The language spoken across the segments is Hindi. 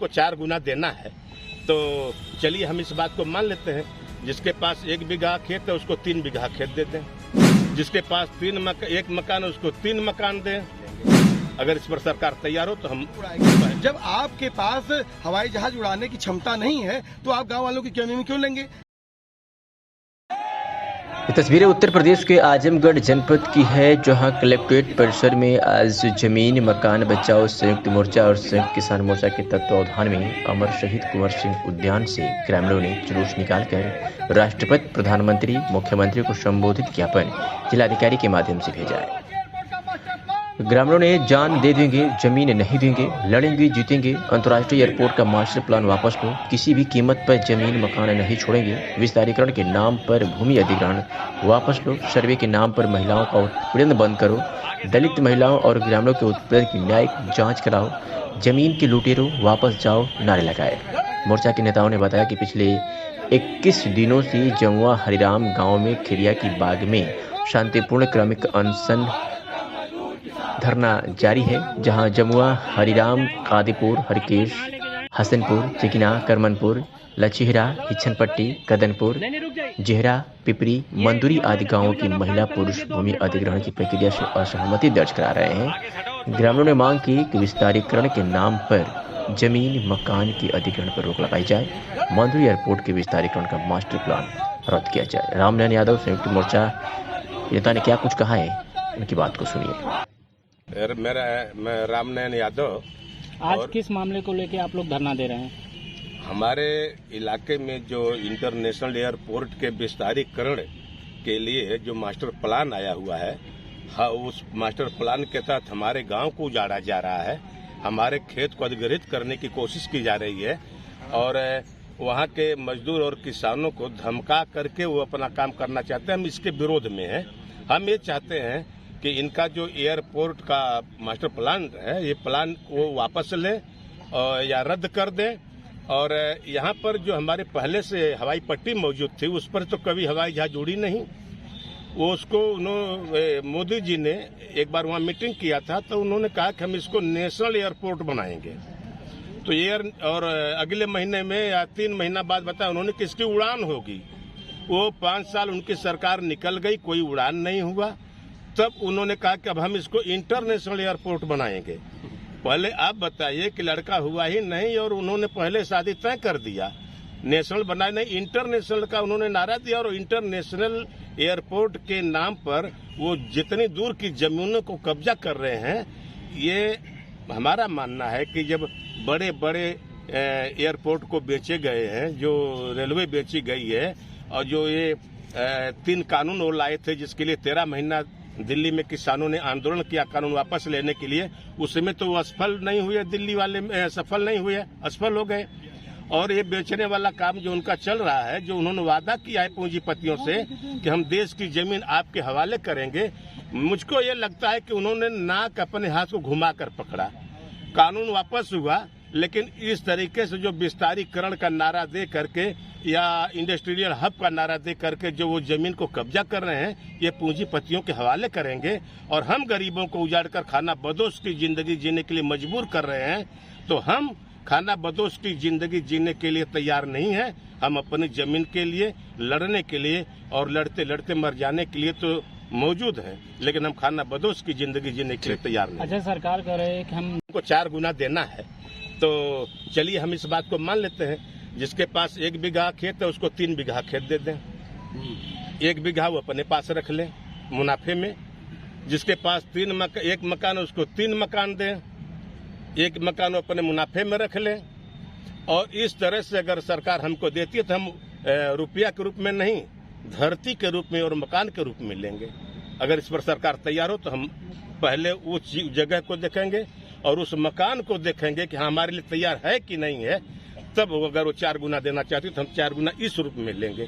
को 4 गुना देना है तो चलिए हम इस बात को मान लेते हैं। जिसके पास 1 बीघा खेत है उसको 3 बीघा खेत दे दें, जिसके पास 1 मकान है उसको 3 मकान दें। अगर इस पर सरकार तैयार हो तो हम। जब आपके पास हवाई जहाज उड़ाने की क्षमता नहीं है तो आप गांव वालों की जमीन क्यों लेंगे? ये तस्वीरें उत्तर प्रदेश के आजमगढ़ जनपद की है, जहां कलेक्ट्रेट परिसर में आज जमीन मकान बचाओ संयुक्त मोर्चा और संयुक्त किसान मोर्चा के तत्वावधान में अमर शहीद कुंवर सिंह उद्यान से ग्रामीणों ने जुलूस निकालकर राष्ट्रपति, प्रधानमंत्री, मुख्यमंत्री को संबोधित ज्ञापन जिलाधिकारी के माध्यम से भेजा है। ग्रामीणों ने जान दे देंगे, जमीन नहीं देंगे, लड़ेंगे जीतेंगे, अंतर्राष्ट्रीय एयरपोर्ट का मास्टर प्लान वापस लो, किसी भी कीमत पर जमीन मकान नहीं छोड़ेंगे, विस्तारीकरण के नाम पर भूमि अधिग्रहण वापस लो, सर्वे के नाम पर महिलाओं का उत्पीड़न बंद करो, दलित महिलाओं और ग्रामीणों के उत्पीड़न की न्यायिक जांच कराओ, जमीन के लुटेरों वापस जाओ नारे लगाए। मोर्चा के नेताओं ने बताया कि पिछले 21 दिनों से जमुआ हरिराम गाँव में खिरिया की बाग में शांतिपूर्ण क्रमिक अनशन धरना जारी है, जहां जमुआ, हरिराम, कादीपुर, हरकेश, हसनपुर, चिकिना, करमनपुर, लचीहरा, हिच्छनपट्टी, कदनपुर, जेहरा, पिपरी, मंदुरी आदि गांवों की महिला पुरुष भूमि अधिग्रहण की प्रक्रिया से असहमति दर्ज करा रहे हैं। ग्रामीणों ने मांग की कि विस्तारीकरण के नाम पर जमीन मकान की अधिग्रहण पर रोक लगाई जाए, मंदुरी एयरपोर्ट के विस्तारीकरण का मास्टर प्लान रद्द किया जाए। रामनयन यादव संयुक्त मोर्चा नेता ने क्या कुछ कहा है, उनकी बात को सुनिए। मैं रामनयन यादव। आज किस मामले को लेकर आप लोग धरना दे रहे हैं? हमारे इलाके में जो इंटरनेशनल एयरपोर्ट के विस्तारीकरण के लिए जो मास्टर प्लान आया हुआ है, उस मास्टर प्लान के तहत हमारे गांव को उजाड़ा जा रहा है, हमारे खेत को अधिग्रहित करने की कोशिश की जा रही है और वहां के मजदूर और किसानों को धमका करके वो अपना काम करना चाहते हैं। हम इसके विरोध में हैं। हम ये चाहते हैं कि इनका जो एयरपोर्ट का मास्टर प्लान है, ये प्लान वो वापस ले या रद्द कर दे। और यहाँ पर जो हमारे पहले से हवाई पट्टी मौजूद थी उस पर तो कभी हवाई जहाज उड़ी नहीं। वो उसको मोदी जी ने एक बार वहाँ मीटिंग किया था तो उन्होंने कहा कि हम इसको नेशनल एयरपोर्ट बनाएंगे। तो और अगले महीने में या 3 महीना बाद बताया उन्होंने कि इसकी उड़ान होगी। वो 5 साल उनकी सरकार निकल गई, कोई उड़ान नहीं हुआ। तब उन्होंने कहा कि अब हम इसको इंटरनेशनल एयरपोर्ट बनाएंगे। पहले आप बताइए कि लड़का हुआ ही नहीं और उन्होंने पहले शादी तय कर दिया, नेशनल बनाए नहीं, इंटरनेशनल का उन्होंने नारा दिया। और इंटरनेशनल एयरपोर्ट के नाम पर वो जितनी दूर की जमीनों को कब्जा कर रहे हैं, ये हमारा मानना है कि जब बड़े बड़े एयरपोर्ट को बेचे गए हैं, जो रेलवे बेची गई है और जो ये 3 कानून वो लाए थे जिसके लिए 13 महीना दिल्ली में किसानों ने आंदोलन किया कानून वापस लेने के लिए, उसमें तो वो असफल नहीं हुए, दिल्ली वाले सफल नहीं हुए, असफल हो गए। और ये बेचने वाला काम जो उनका चल रहा है, जो उन्होंने वादा किया है पूंजीपतियों से कि हम देश की जमीन आपके हवाले करेंगे, मुझको ये लगता है कि उन्होंने नाक अपने हाथ को घुमा कर पकड़ा। कानून वापस हुआ, लेकिन इस तरीके से जो विस्तारीकरण का नारा दे करके या इंडस्ट्रियल हब का नारा दे करके जो वो जमीन को कब्जा कर रहे हैं, ये पूंजीपतियों के हवाले करेंगे और हम गरीबों को उजाड़कर खाना बदोश की जिंदगी जीने के लिए मजबूर कर रहे हैं। तो हम खाना बदोश की जिंदगी जीने के लिए तैयार नहीं है। हम अपनी जमीन के लिए लड़ने के लिए और लड़ते लड़ते मर जाने के लिए तो मौजूद है, लेकिन हम खाना बदोश की जिंदगी जीने के लिए तैयार नहीं। अच्छा, सरकार कह रहे हैं कि हमको 4 गुना देना है तो चलिए हम इस बात को मान लेते हैं। जिसके पास 1 बीघा खेत है उसको 3 बीघा खेत दे दें, 1 बीघा वो अपने पास रख ले मुनाफे में। जिसके पास 1 मकान है उसको 3 मकान दें, 1 मकान वो अपने मुनाफे में रख ले। और इस तरह से अगर सरकार हमको देती है तो हम रुपया के रूप में नहीं, धरती के रूप में और मकान के रूप में लेंगे। अगर इस पर सरकार तैयार हो तो हम पहले उस जगह को देखेंगे और उस मकान को देखेंगे कि हाँ हमारे लिए तैयार है कि नहीं है। तब अगर वो 4 गुना देना चाहती तो हम 4 गुना इस रूप में लेंगे।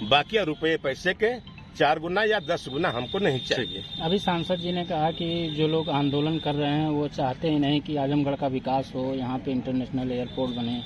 बाकी रुपये पैसे के 4 गुना या 10 गुना हमको नहीं चाहिए। अभी सांसद जी ने कहा कि जो लोग आंदोलन कर रहे हैं वो चाहते ही नहीं कि आजमगढ़ का विकास हो, यहाँ पे इंटरनेशनल एयरपोर्ट बने।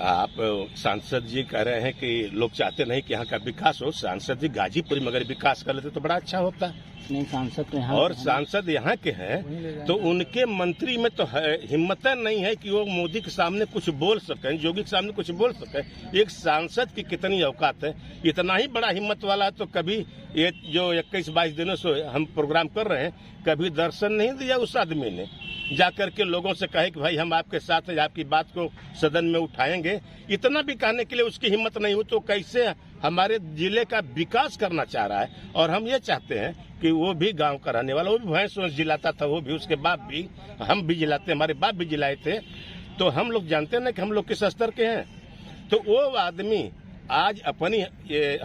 आप सांसद जी कह रहे हैं कि लोग चाहते नहीं कि यहाँ का विकास हो। सांसद जी गाजीपुर में अगर विकास कर लेते तो बड़ा अच्छा होता। नहीं, सांसद तो यहाँ और सांसद यहाँ के हैं, तो उनके मंत्री में तो हिम्मत नहीं है कि वो मोदी के सामने कुछ बोल सकें, योगी के सामने कुछ बोल सकें। एक सांसद की कितनी औकात है, इतना ही बड़ा हिम्मत वाला है तो कभी ये जो 21-22 दिनों से हम प्रोग्राम कर रहे हैं, कभी दर्शन नहीं दिया उस आदमी ने जाकर के लोगों से कहे कि भाई हम आपके साथ हैं, आपकी बात को सदन में उठाएंगे। इतना भी कहने के लिए उसकी हिम्मत नहीं हुई तो कैसे हमारे जिले का विकास करना चाह रहा है। और हम ये चाहते हैं कि वो भी गांव का रहने वाला, वो भी भैंस जिलाता था, वो भी, उसके बाप भी, हम भी जिलाते, हमारे बाप भी जिलाए थे, तो हम लोग जानते हैं ना कि हम लोग किस स्तर के हैं। तो वो आदमी आज अपनी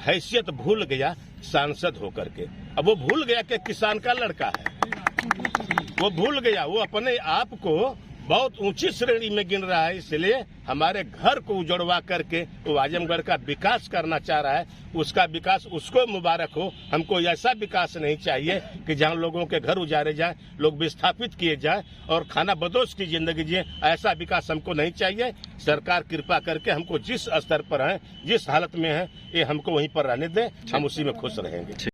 हैसियत भूल गया सांसद होकर के। अब वो भूल गया कि किसान का लड़का है, वो भूल गया, वो अपने आप को बहुत ऊंची श्रेणी में गिन रहा है। इसलिए हमारे घर को उजड़वा करके वो आजमगढ़ का विकास करना चाह रहा है। उसका विकास उसको मुबारक हो। हमको ऐसा विकास नहीं चाहिए कि जहां लोगों के घर उजाड़े जाए, लोग विस्थापित किए जाए और खाना बदोश की जिंदगी जिए। ऐसा विकास हमको नहीं चाहिए। सरकार कृपा करके हमको जिस स्तर पर है, जिस हालत में है, ये हमको वहीं पर रहने दें, हम उसी में खुश रहेंगे।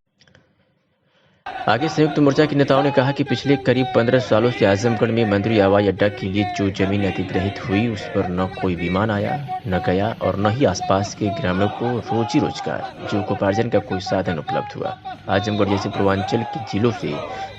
आगे संयुक्त मोर्चा के नेताओं ने कहा कि पिछले करीब 15 सालों से आजमगढ़ में मंदिर हवाई अड्डा के लिए जो जमीन अधिग्रहित हुई उस पर न कोई विमान आया, न गया और न ही आसपास के ग्रामीणों को रोजी रोजगार जीविकोपार्जन का कोई साधन उपलब्ध हुआ। आजमगढ़ जैसे पूर्वांचल के जिलों से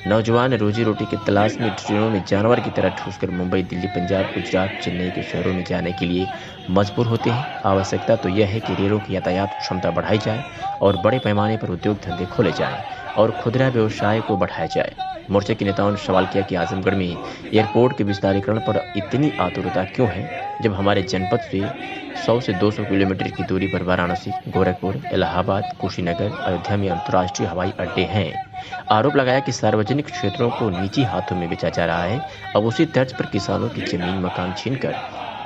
नौजवान रोजी रोटी की तलाश में ट्रेनों में जानवर की तरह ठूसकर मुंबई, दिल्ली, पंजाब, गुजरात, चेन्नई के शहरों में जाने के लिए मजबूर होते हैं। आवश्यकता तो यह है कि रेलों की यातायात क्षमता बढ़ाई जाए और बड़े पैमाने पर उद्योग धंधे खोले जाएं और खुदरा व्यवसाय को बढ़ाया जाए। मोर्चे के नेताओं ने सवाल किया कि आजमगढ़ में एयरपोर्ट के विस्तारीकरण पर इतनी आतुरता क्यों है, जब हमारे जनपद से 100 से 200 किलोमीटर की दूरी पर वाराणसी, गोरखपुर, इलाहाबाद, कुशीनगर, अयोध्या में अंतर्राष्ट्रीय हवाई अड्डे हैं। आरोप लगाया कि सार्वजनिक क्षेत्रों को निजी हाथों में बेचा जा रहा है। अब उसी तर्ज पर किसानों की जमीन मकान छीनकर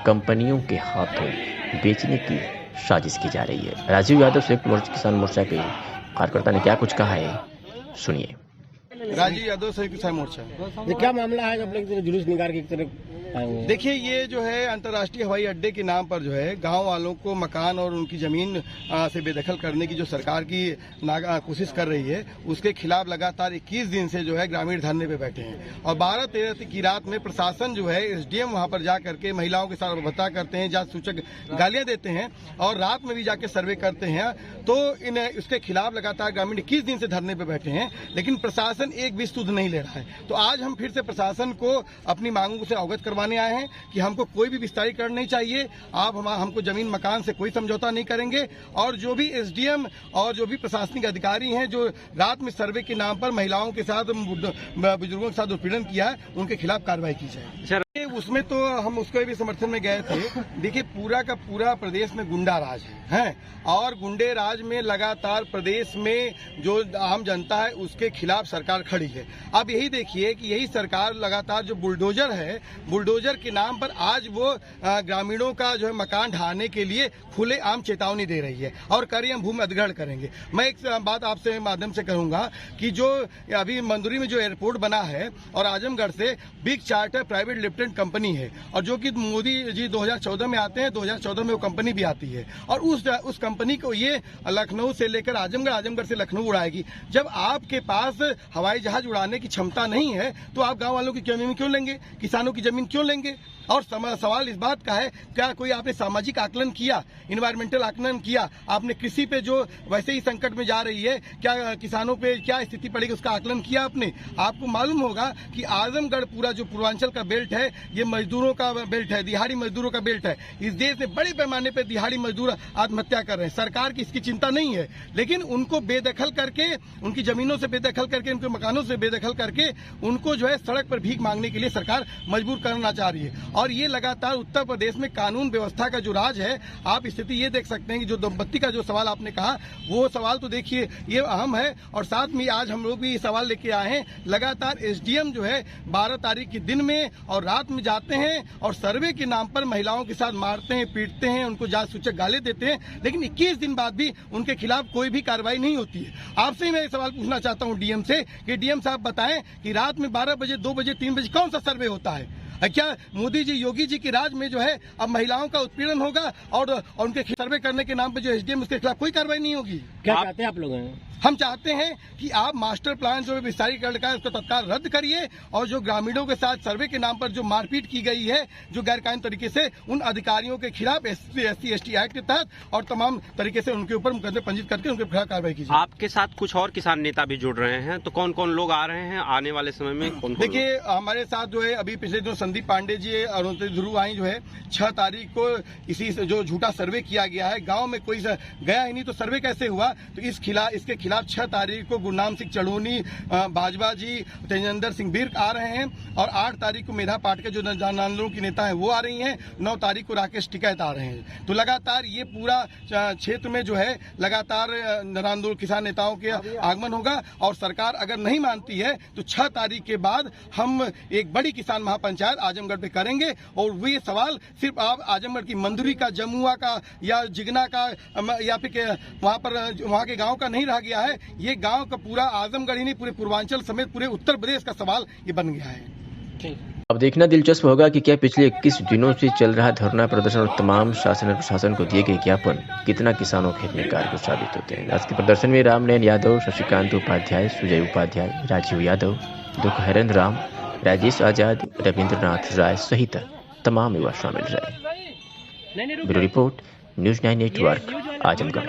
कंपनियों के हाथों बेचने की साजिश की जा रही है। राजीव यादव संयुक्त मोर्चा किसान मोर्चा के कार्यकर्ता ने क्या कुछ कहा है, सुनिए। राजीव यादव संयुक्त किसान मोर्चा। ये क्या मामला है जब लोग जुलूस निकाल के तरफ आए हुए हैं? देखिए, ये जो है अंतर्राष्ट्रीय हवाई अड्डे के नाम पर जो है गांव वालों को मकान और उनकी जमीन से बेदखल करने की जो सरकार की कोशिश कर रही है, उसके खिलाफ लगातार 21 दिन से जो है ग्रामीण धरने पे बैठे हैं। और 12-13 की रात में प्रशासन जो है, एसडीएम वहां पर जा करके महिलाओं के साथ बता करते हैं, जांच सूचक गालियां देते हैं और रात में भी जाके सर्वे करते हैं। तो उसके खिलाफ लगातार ग्रामीण 21 दिन से धरने पे बैठे हैं, लेकिन प्रशासन एक भी सुध नहीं ले रहा है। तो आज हम फिर से प्रशासन को अपनी मांगों से अवगत करवाने आए हैं कि हमको कोई भी विस्तारीकरण नहीं चाहिए। आप हमको जमीन मकान से कोई समझौता नहीं करेंगे और जो भी एसडीएम और जो भी प्रशासनिक अधिकारी हैं जो रात में सर्वे के नाम पर महिलाओं के साथ, बुजुर्गों के साथ उत्पीड़न किया है, उनके खिलाफ कार्रवाई की जाए। उसमें तो हम उसके भी समर्थन में गए थे। देखिए, पूरा का पूरा प्रदेश में गुंडा राज है और गुंडे राज में लगातार प्रदेश में जो आम जनता है उसके खिलाफ सरकार खड़ी है। अब यही देखिए कि यही सरकार लगातार जो बुलडोजर है, बुलडोजर के नाम पर आज वो ग्रामीणों का जो है मकान ढहाने के लिए खुलेआम चेतावनी दे रही है और कह रही है हम भूमि अधिग्रहण करेंगे। मैं एक बात आपसे माध्यम से कहूंगा कि जो अभी मंदुरी में जो एयरपोर्ट बना है और आजमगढ़ से big charter private limited company है और जो कि मोदी जी 2014 में आते हैं, 2014 में वो कंपनी भी आती है और उस कंपनी को ये लखनऊ से लेकर आजमगढ़, आजमगढ़ से लखनऊ उड़ाएगी। जब आपके पास हवाई जहाज उड़ाने की क्षमता नहीं है तो आप गांव वालों की जमीन क्यों लेंगे, किसानों की जमीन क्यों लेंगे? और सवाल इस बात का है, क्या कोई आपने सामाजिक आकलन किया, इन्वायरमेंटल आकलन किया? आपने कृषि पे जो वैसे ही संकट में जा रही है, क्या किसानों पे क्या स्थिति पड़ेगी उसका आकलन किया आपने? आपको मालूम होगा कि आजमगढ़ पूरा जो पूर्वांचल का बेल्ट है, ये मजदूरों का बेल्ट है, दिहाड़ी मजदूरों का बेल्ट है। इस देश में बड़े पैमाने पर दिहाड़ी मजदूर आत्महत्या कर रहे हैं। सरकार की इसकी चिंता नहीं है, लेकिन उनको बेदखल करके, उनकी जमीनों से बेदखल करके, उनके मकानों से बेदखल करके उनको जो है सड़क पर भीख मांगने के लिए सरकार मजबूर करना चाह रही है। और ये लगातार उत्तर प्रदेश में कानून व्यवस्था का जो राज है, आप स्थिति ये देख सकते हैं कि जो दंपत्ति का जो सवाल आपने कहा, वो सवाल तो देखिए ये अहम है। और साथ में आज हम लोग भी ये सवाल लेके आए हैं, लगातार एसडीएम जो है 12 तारीख के दिन में और रात में जाते हैं और सर्वे के नाम पर महिलाओं के साथ मारते हैं, पीटते हैं, उनको जांच सूचक गाली देते हैं, लेकिन 21 दिन बाद भी उनके खिलाफ कोई भी कार्रवाई नहीं होती है। आपसे ही मैं सवाल पूछना चाहता हूँ डीएम से कि डीएम साहब बताएं कि रात में 12 बजे, 2 बजे, 3 बजे कौन सा सर्वे होता है? क्या मोदी जी योगी जी की राज में जो है अब महिलाओं का उत्पीड़न होगा और उनके सर्वे करने के नाम पे जो एसडीएम उसके खिलाफ कोई कार्रवाई नहीं होगी? क्या चाहते हैं आप लोग? हम चाहते हैं कि आप मास्टर प्लान जो विस्तारीकरण का है उसको तत्काल रद्द करिए और जो ग्रामीणों के साथ सर्वे के नाम पर जो मारपीट की गई है जो गैरकानूनी तरीके से, उन अधिकारियों के खिलाफ SC/ST एक्ट के तहत और तमाम तरीके से उनके ऊपर मुकदमे पंजीकृत करके उनके खिलाफ कार्रवाई कीजिए। आपके साथ कुछ और किसान नेता भी जुड़ रहे हैं, तो कौन कौन लोग आ रहे हैं आने वाले समय में? कौन देखिए, हमारे साथ जो है अभी पिछले जो संदीप पांडे जी और ध्रुव आई जो है 6 तारीख को इसी जो झूठा सर्वे किया गया है, गाँव में कोई गया ही नहीं तो सर्वे कैसे हुआ? तो इसके खिलाफ 6 तारीख को गुरनाम सिंह चढ़ोनी, बाजवा जी, तेजेंद्र सिंह बिर्क आ रहे हैं और 8 तारीख को मेधा पाटकर जो जन आंदोलन की नेता है वो आ रही हैं, 9 तारीख को राकेश टिकैत आ रहे हैं। तो लगातार ये पूरा क्षेत्र में जो है लगातार जन आंदोलन किसान नेताओं के आगमन होगा और सरकार अगर नहीं मानती है तो 6 तारीख के बाद हम एक बड़ी किसान महापंचायत आजमगढ़ पे करेंगे और वो ये सवाल सिर्फ आप आजमगढ़ की मंदुरी का, जमुआ का या जिगना का या फिर वहाँ के गाँव का नहीं रह गया है। ये गाँव का पूरा आजमगढ़ ही नहीं पूरे पूर्वांचल समेत पूरे उत्तर प्रदेश का सवाल ये बन गया है। अब देखना दिलचस्प होगा कि क्या पिछले 21 दिनों से चल रहा धरना प्रदर्शन और तमाम शासन और प्रशासन को दिए गए ज्ञापन कितना किसानों के हित में कारगर साबित होते हैं। आज के प्रदर्शन में रामनयन यादव, शशिकांत उपाध्याय, सुजय उपाध्याय, राजीव यादव, दुख हरेंद्र राम, राजेश आजाद, रविंद्रनाथ राय सहित तमाम युवा शामिल रहे। Bureau report, news 9 network, Azamgarh.